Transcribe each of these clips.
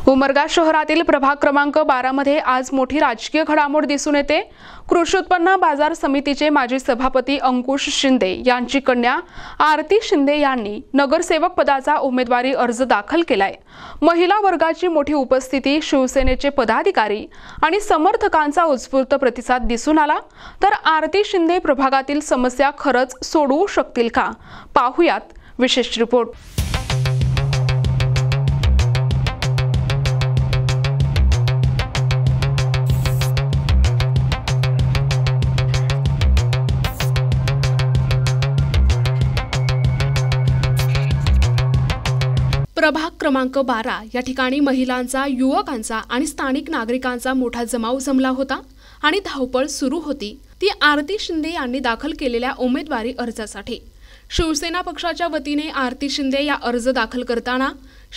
उमरगा शहरातील प्रभाग क्रमांक 12 मध्ये आज मोठी राजकीय घडामोड दिसून येते। कृषी उत्पन्न बाजार समितीचे माजी सभापती अंकुश शिंदे यांची कन्या आरती शिंदे यांनी नगरसेवक पदाचा उमेदवारी अर्ज दाखल केलाय। महिला वर्गाची मोठी उपस्थिती, शिवसेनेचे पदाधिकारी आणि समर्थकांचा उत्स्फूर्त प्रतिसाद दिसून आला। तर आरती शिंदे प्रभागातील समस्या खरंच सोडवू शकतील का, पाहूयात विशेष रिपोर्ट। प्रभाग क्रमांक 12 या ठिकाणी महिलांचा, युवकांचा आणि स्थानिक नागरिकांचा मोठा जमाव जमला होता आणि धावपळ सुरू होती ती आरती शिंदे यांनी दाखल केलेल्या उमेदवारी अर्जासाठी। शिवसेना पक्षाच्या वतीने आरती शिंदे या अर्ज दाखल करताना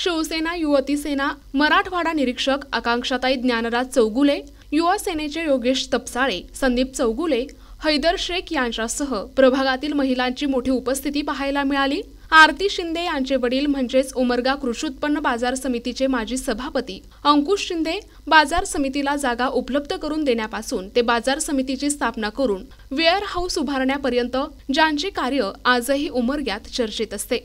शिवसेना युवती सेना मराठवाडा निरीक्षक आकांक्षाताई ज्ञानराज चौगुले, युवा सेनेचे योगेश तपसाळे, संदीप चौगुले, हैदर शेख यांच्यासह प्रभागातील महिलांची मोठी उपस्थिती पाहायला मिळाली। आरती शिंदे यांचे वडील म्हणजेच उमरगा कृषी उत्पन्न बाजार समितीचे माजी सभापती अंकुश शिंदे बाजार समितीला जागा उपलब्ध करून देण्यापासून ते बाजार समितीची स्थापना करून वेअर हाऊस उभारण्यापर्यंत ज्यांचे कार्य आजही उमरग्यात चर्चेत असते,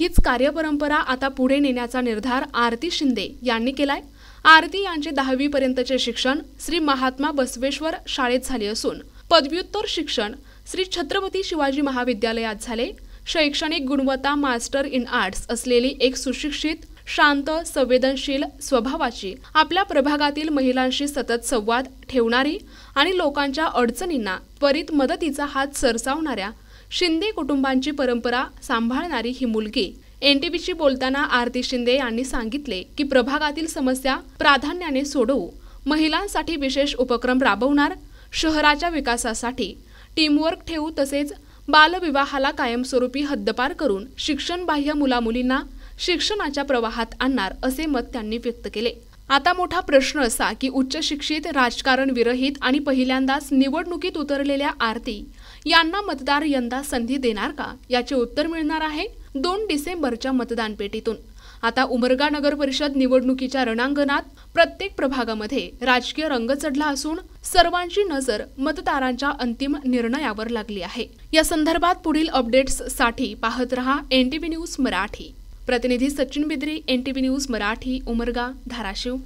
हीच कार्यपरंपरा आता पुढे नेण्याचा निर्धार आरती शिंदे यांनी केलाय। आरती यांचे 10वी पर्यंतचे शिक्षण श्री महात्मा बसवेश्वर शाळेत झाले असून पदव्युत्तर शिक्षण श्री छत्रपती शिवाजी महाविद्यालयात झाले। शैक्षणिक गुणवत्ता मास्टर इन आर्ट्स असलेली एक सुशिक्षित, शांत, संवेदनशील स्वभावाची, आपल्या प्रभागातील महिलांशी सतत संवाद ठेवणारी आणि लोकांच्या अडचणींना त्वरित मदतीचा हात सरसावणाऱ्या शिंदे कुटुंबांची परंपरा सांभाळणारी ही मुलगी। एनटीव्हीशी बोलताना आरती शिंदे यांनी सांगितले की प्रभागातील समस्या प्राधान्याने सोडवू, महिलांसाठी विशेष उपक्रम राबवणार, शहराच्या विकासासाठी टीमवर्क ठेवू, तसेच बालविवाहाला कायमस्वरूपी हद्दपार करून शिक्षणबाह्य मुलामुलींना शिक्षणाच्या प्रवाहात आणणार, असे मत त्यांनी व्यक्त केले। आता मोठा प्रश्न असा की उच्च शिक्षित, राजकारण विरहित आणि पहिल्यांदाच निवडणुकीत उतरलेल्या आरती यांना मतदार यंदा संधी देणार का, याचे उत्तर मिळणार आहे 2 डिसेंबरच्या मतदान पेटीतून। आता उमरगा नगर परिषद निवडणुकीच्या रणांगणात प्रत्येक प्रभागामध्ये राजकीय रंग चढला असून सर्वांची नजर मतदारांच्या अंतिम निर्णयावर लागली आहे। या संदर्भात पुढील अपडेट्ससाठी पाहत रहा एनटीव्ही न्यूज मराठी। प्रतिनिधी सचिन बिद्री, एनटीव्ही न्यूज मराठी, उमरगा, धाराशिव।